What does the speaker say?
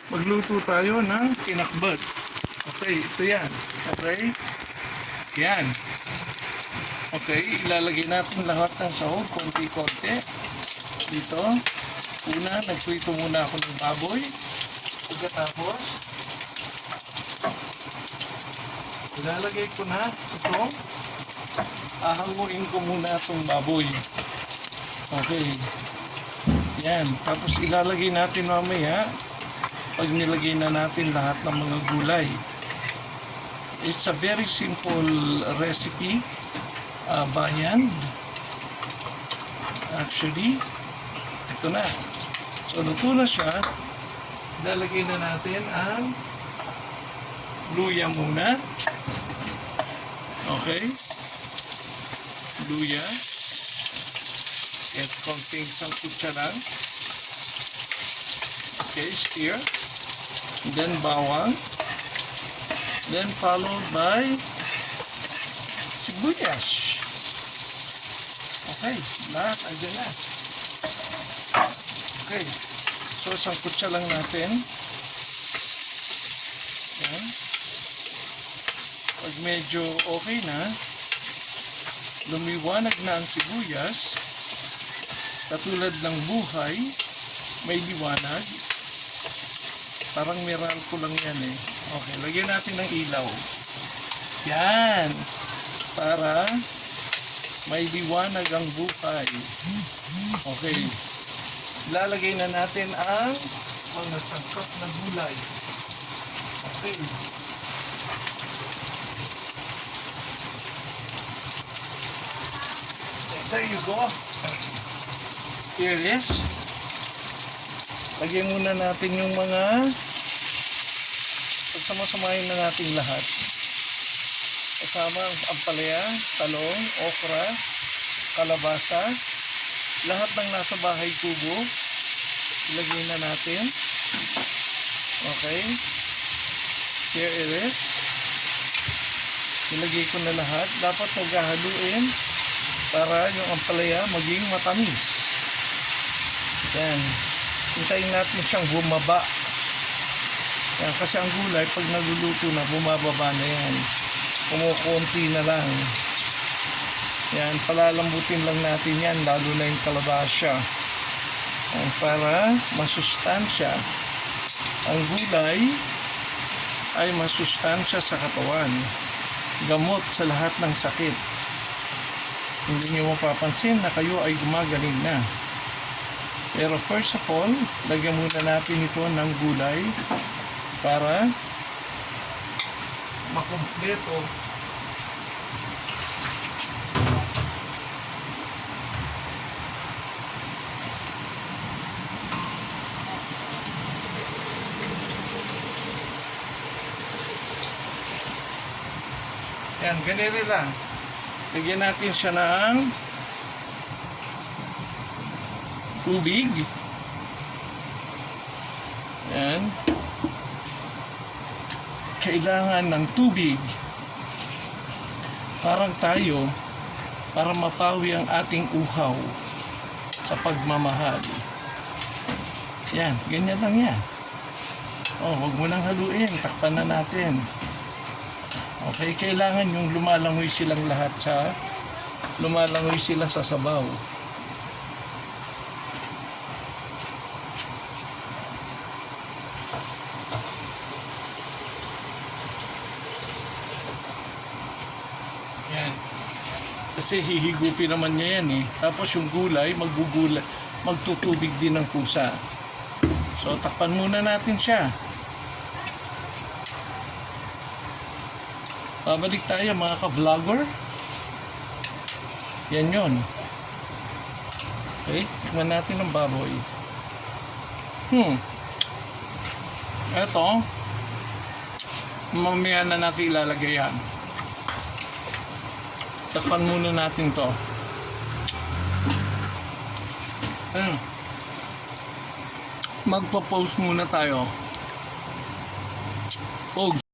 magluto tayo ng pinakbet. Okay, ito yan. Okay? Yan. Okay, ilalagay natin lahat ng sahog, konti-konti. Dito. Una, nagprito muna ako ng baboy. Pagkatapos, ilalagay ko na ito. Ahanguin ko muna itong baboy. Okay. Yan. Tapos ilalagay natin mamaya pag nilagay na natin lahat ng mga gulay. It's a very simple recipe. Bayan. Actually, ito na. So, luto na siya. Ilalagay na natin ang luya muna. Okay. Luya. At konting sangkutsa lang. Okay, stir. Then bawang. Then followed by sibuyas. Okay, lahat andyan na. Okay. So, sangkutsa lang natin. Yan. Pag medyo okay na, lumiwanag na ang sibuyas, katulad ng buhay, may liwanag. Parang miral ko lang yan eh. Okay, lagyan natin ng ilaw. Yan. Para may liwanag ang buhay. Okay. Lalagay na natin ang mga sangkap na gulay. Okay. There you go. Here it is. Lagyan muna natin yung mga pagsama-samahin na natin lahat. Kasama ang ampalaya, talong, okra, kalabasa, lahat ng nasa bahay kubo. Ilagay na natin. Okay. Here it is. Ilagay ko na lahat. Dapat maghahaluin para yung ampalaya maging matamis. Yan. Hintayin natin siyang bumaba. Yan. Kasi ang gulay, pag naluluto na, bumababa na yan. Kumukunti na lang. Yan. Palalambutin lang natin yan, lalo na yung kalabasa. Yan. Para masustansya. Ang gulay ay masustansya sa katawan. Gamot sa lahat ng sakit. Hindi nyo mapapansin na kayo ay gumagaling na. Pero first of all, lagyan muna natin ito ng gulay para makumpleto. Yan, ganito lang. Lagyan natin siya ng tubig. Yan. Kailangan ng tubig. Parang tayo, para mapawi ang ating uhaw sa pagmamahal. Yan, ganyan lang yan. Oh, huwag mo nang haluin. Takpan na natin. Okay, kailangan yung lumalangoy silang lahat sa lumalangoy sila sa sabaw. Yan. Kasi hihigupin naman niya yan eh. Tapos yung gulay, magtutubig din ng pusa. So, takpan muna natin siya. Babalik tayo mga ka-vlogger. Yan yun. Okay, tignan natin ang baboy. Eto, mamaya na natin ilalagay yan. Takpan muna natin to. Magpo-pause muna tayo. Pause.